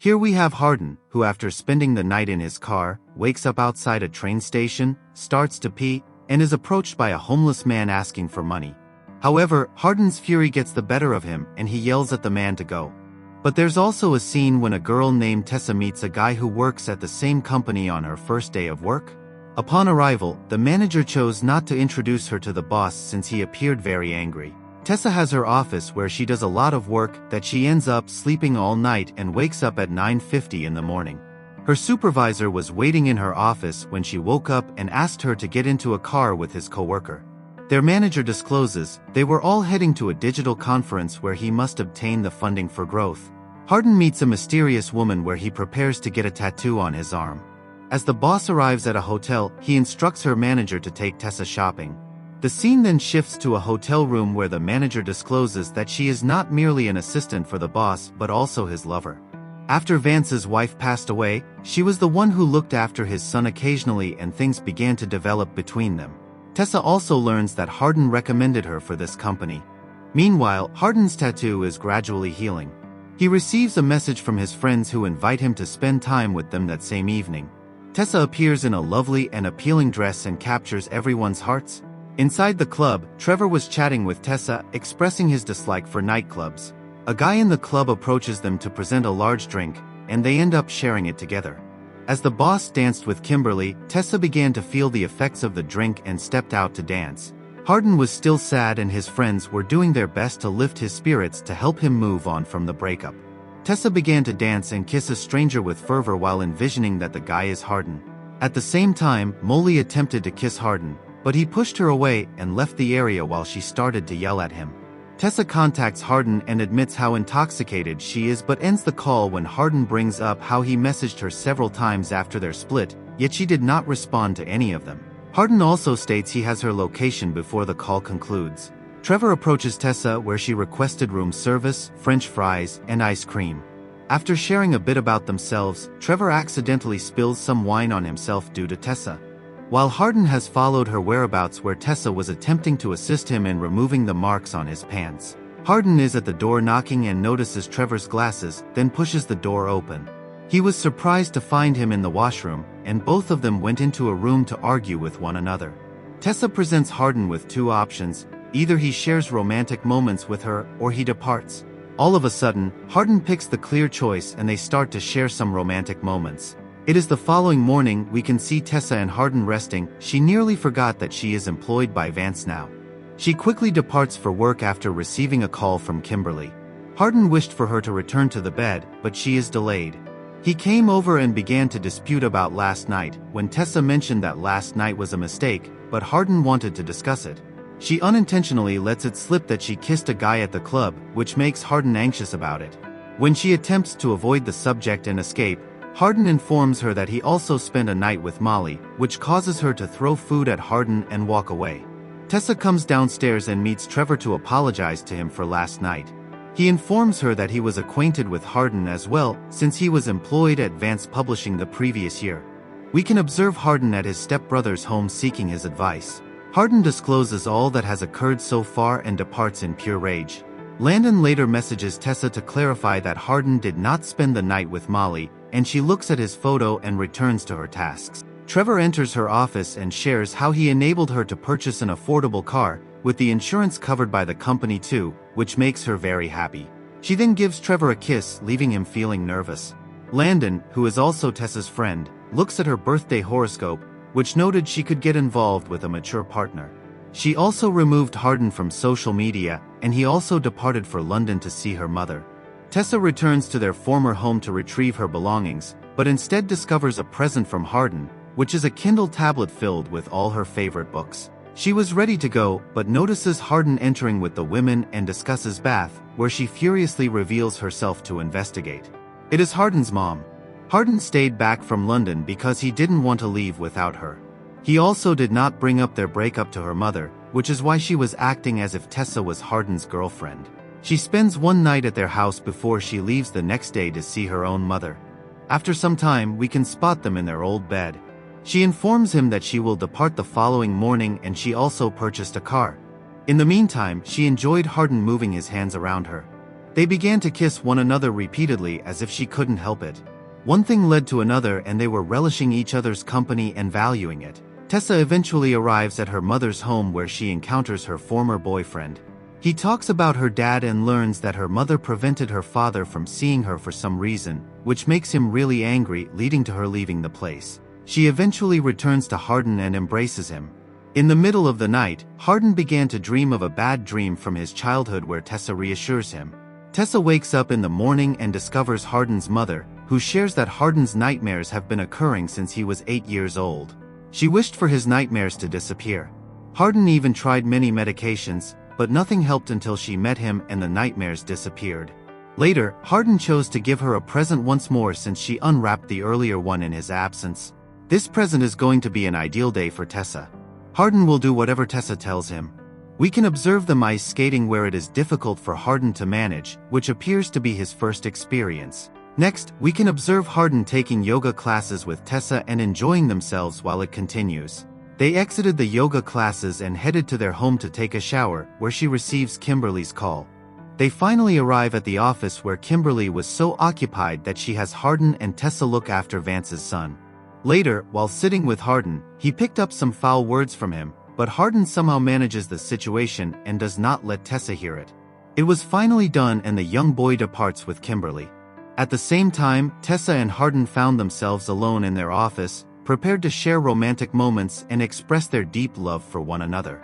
Here we have Hardin, who after spending the night in his car, wakes up outside a train station, starts to pee, and is approached by a homeless man asking for money. However, Hardin's fury gets the better of him and he yells at the man to go. But there's also a scene when a girl named Tessa meets a guy who works at the same company on her first day of work. Upon arrival, the manager chose not to introduce her to the boss since he appeared very angry. Tessa has her office where she does a lot of work that she ends up sleeping all night and wakes up at 9:50 in the morning. Her supervisor was waiting in her office when she woke up and asked her to get into a car with his coworker. Their manager discloses they were all heading to a digital conference where he must obtain the funding for growth. Hardin meets a mysterious woman where he prepares to get a tattoo on his arm. As the boss arrives at a hotel, he instructs her manager to take Tessa shopping. The scene then shifts to a hotel room where the manager discloses that she is not merely an assistant for the boss but also his lover. After Vance's wife passed away, she was the one who looked after his son occasionally and things began to develop between them. Tessa also learns that Hardin recommended her for this company. Meanwhile, Hardin's tattoo is gradually healing. He receives a message from his friends who invite him to spend time with them that same evening. Tessa appears in a lovely and appealing dress and captures everyone's hearts. Inside the club, Trevor was chatting with Tessa, expressing his dislike for nightclubs. A guy in the club approaches them to present a large drink, and they end up sharing it together. As the boss danced with Kimberly, Tessa began to feel the effects of the drink and stepped out to dance. Hardin was still sad and his friends were doing their best to lift his spirits to help him move on from the breakup. Tessa began to dance and kiss a stranger with fervor while envisioning that the guy is Hardin. At the same time, Molly attempted to kiss Hardin, but he pushed her away and left the area while she started to yell at him. Tessa contacts Hardin and admits how intoxicated she is but ends the call when Hardin brings up how he messaged her several times after their split, yet she did not respond to any of them. Hardin also states he has her location before the call concludes. Trevor approaches Tessa where she requested room service, French fries, and ice cream. After sharing a bit about themselves, Trevor accidentally spills some wine on himself due to Tessa. While Hardin has followed her whereabouts where Tessa was attempting to assist him in removing the marks on his pants. Hardin is at the door knocking and notices Trevor's glasses, then pushes the door open. He was surprised to find him in the washroom, and both of them went into a room to argue with one another. Tessa presents Hardin with two options: either he shares romantic moments with her, or he departs. All of a sudden, Hardin picks the clear choice and they start to share some romantic moments. It is the following morning we can see Tessa and Hardin resting. She nearly forgot that she is employed by Vance now. She quickly departs for work after receiving a call from Kimberly. Hardin wished for her to return to the bed, but she is delayed. He came over and began to dispute about last night, when Tessa mentioned that last night was a mistake, but Hardin wanted to discuss it. She unintentionally lets it slip that she kissed a guy at the club, which makes Hardin anxious about it. When she attempts to avoid the subject and escape, Hardin informs her that he also spent a night with Molly, which causes her to throw food at Hardin and walk away. Tessa comes downstairs and meets Trevor to apologize to him for last night. He informs her that he was acquainted with Hardin as well, since he was employed at Vance Publishing the previous year. We can observe Hardin at his stepbrother's home seeking his advice. Hardin discloses all that has occurred so far and departs in pure rage. Landon later messages Tessa to clarify that Hardin did not spend the night with Molly, and she looks at his photo and returns to her tasks. Trevor enters her office and shares how he enabled her to purchase an affordable car, with the insurance covered by the company too, which makes her very happy. She then gives Trevor a kiss, leaving him feeling nervous. Landon, who is also Tessa's friend, looks at her birthday horoscope, which noted she could get involved with a mature partner. She also removed Hardin from social media, and he also departed for London to see her mother. Tessa returns to their former home to retrieve her belongings, but instead discovers a present from Hardin, which is a Kindle tablet filled with all her favorite books. She was ready to go, but notices Hardin entering with the women and discusses Bath, where she furiously reveals herself to investigate. It is Hardin's mom. Hardin stayed back from London because he didn't want to leave without her. He also did not bring up their breakup to her mother, which is why she was acting as if Tessa was Hardin's girlfriend. She spends one night at their house before she leaves the next day to see her own mother. After some time, we can spot them in their old bed. She informs him that she will depart the following morning and she also purchased a car. In the meantime, she enjoyed Hardin moving his hands around her. They began to kiss one another repeatedly as if she couldn't help it. One thing led to another and they were relishing each other's company and valuing it. Tessa eventually arrives at her mother's home where she encounters her former boyfriend. He talks about her dad and learns that her mother prevented her father from seeing her for some reason, which makes him really angry, leading to her leaving the place. She eventually returns to Hardin and embraces him. In the middle of the night, Hardin began to dream of a bad dream from his childhood where Tessa reassures him. Tessa wakes up in the morning and discovers Hardin's mother, who shares that Hardin's nightmares have been occurring since he was 8 years old. She wished for his nightmares to disappear. Hardin even tried many medications, but nothing helped until she met him and the nightmares disappeared. Later, Hardin chose to give her a present once more since she unwrapped the earlier one in his absence. This present is going to be an ideal day for Tessa. Hardin will do whatever Tessa tells him. We can observe them ice skating where it is difficult for Hardin to manage, which appears to be his first experience. Next, we can observe Hardin taking yoga classes with Tessa and enjoying themselves while it continues. They exited the yoga classes and headed to their home to take a shower, where she receives Kimberly's call. They finally arrive at the office where Kimberly was so occupied that she has Hardin and Tessa look after Vance's son. Later, while sitting with Hardin, he picked up some foul words from him, but Hardin somehow manages the situation and does not let Tessa hear it. It was finally done and the young boy departs with Kimberly. At the same time, Tessa and Hardin found themselves alone in their office, prepared to share romantic moments and express their deep love for one another.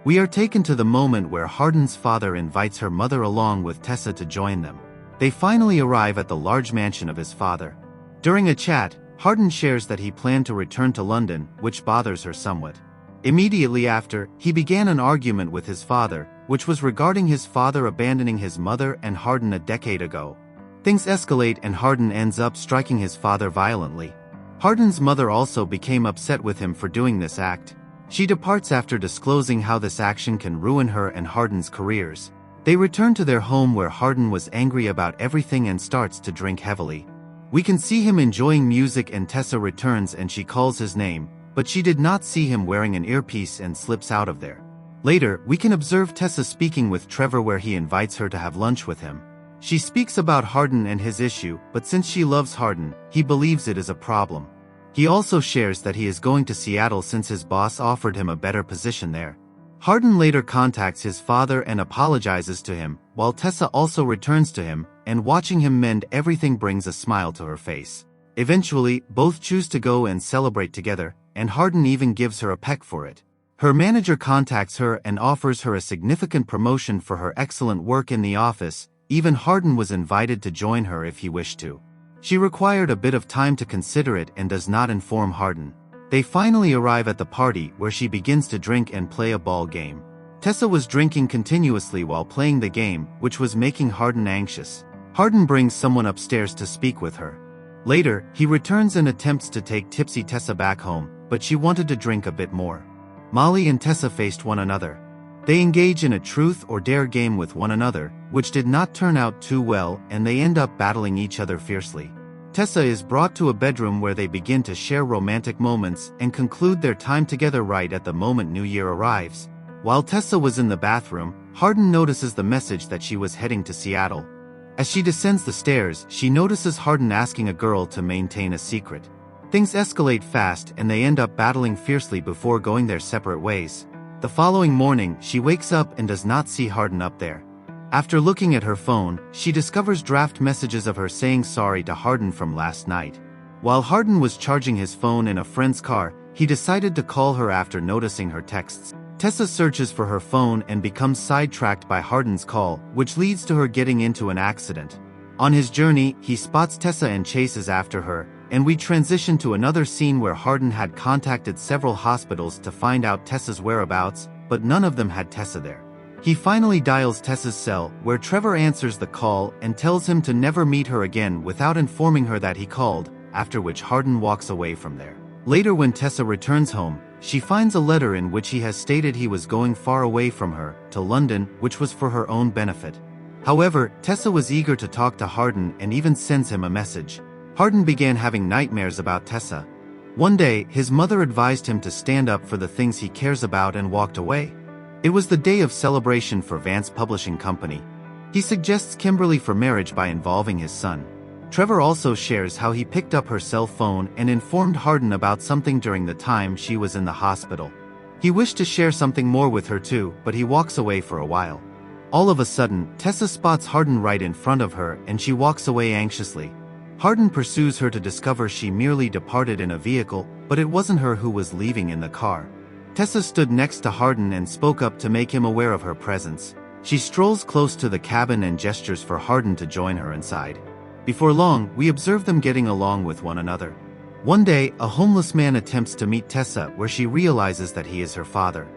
We are taken to the moment where Hardin's father invites her mother along with Tessa to join them. They finally arrive at the large mansion of his father. During a chat, Hardin shares that he planned to return to London, which bothers her somewhat. Immediately after, he began an argument with his father, which was regarding his father abandoning his mother and Hardin a decade ago. Things escalate and Hardin ends up striking his father violently. Hardin's mother also became upset with him for doing this act. She departs after disclosing how this action can ruin her and Hardin's careers. They return to their home where Hardin was angry about everything and starts to drink heavily. We can see him enjoying music and Tessa returns and she calls his name, but she did not see him wearing an earpiece and slips out of there. Later, we can observe Tessa speaking with Trevor where he invites her to have lunch with him. She speaks about Hardin and his issue, but since she loves Hardin, he believes it is a problem. He also shares that he is going to Seattle since his boss offered him a better position there. Hardin later contacts his father and apologizes to him, while Tessa also returns to him, and watching him mend everything brings a smile to her face. Eventually, both choose to go and celebrate together, and Hardin even gives her a peck for it. Her manager contacts her and offers her a significant promotion for her excellent work in the office. Even Hardin was invited to join her if he wished to. She required a bit of time to consider it and does not inform Hardin. They finally arrive at the party where she begins to drink and play a ball game. Tessa was drinking continuously while playing the game, which was making Hardin anxious. Hardin brings someone upstairs to speak with her. Later, he returns and attempts to take tipsy Tessa back home, but she wanted to drink a bit more. Molly and Tessa faced one another. They engage in a truth or dare game with one another, which did not turn out too well, and they end up battling each other fiercely. Tessa is brought to a bedroom where they begin to share romantic moments and conclude their time together right at the moment New Year arrives. While Tessa was in the bathroom, Hardin notices the message that she was heading to Seattle. As she descends the stairs, she notices Hardin asking a girl to maintain a secret. Things escalate fast and they end up battling fiercely before going their separate ways. The following morning, she wakes up and does not see Hardin up there. After looking at her phone, she discovers draft messages of her saying sorry to Hardin from last night. While Hardin was charging his phone in a friend's car, he decided to call her after noticing her texts. Tessa searches for her phone and becomes sidetracked by Hardin's call, which leads to her getting into an accident. On his journey, he spots Tessa and chases after her, and we transition to another scene where Hardin had contacted several hospitals to find out Tessa's whereabouts, but none of them had Tessa there. He finally dials Tessa's cell, where Trevor answers the call and tells him to never meet her again without informing her that he called, after which Hardin walks away from there. Later when Tessa returns home, she finds a letter in which he has stated he was going far away from her, to London, which was for her own benefit. However, Tessa was eager to talk to Hardin and even sends him a message. Hardin began having nightmares about Tessa. One day, his mother advised him to stand up for the things he cares about and walked away. It was the day of celebration for Vance Publishing Company. He suggests Kimberly for marriage by involving his son. Trevor also shares how he picked up her cell phone and informed Hardin about something during the time she was in the hospital. He wished to share something more with her too, but he walks away for a while. All of a sudden, Tessa spots Hardin right in front of her and she walks away anxiously. Hardin pursues her to discover she merely departed in a vehicle, but it wasn't her who was leaving in the car. Tessa stood next to Hardin and spoke up to make him aware of her presence. She strolls close to the cabin and gestures for Hardin to join her inside. Before long, we observe them getting along with one another. One day, a homeless man attempts to meet Tessa where she realizes that he is her father.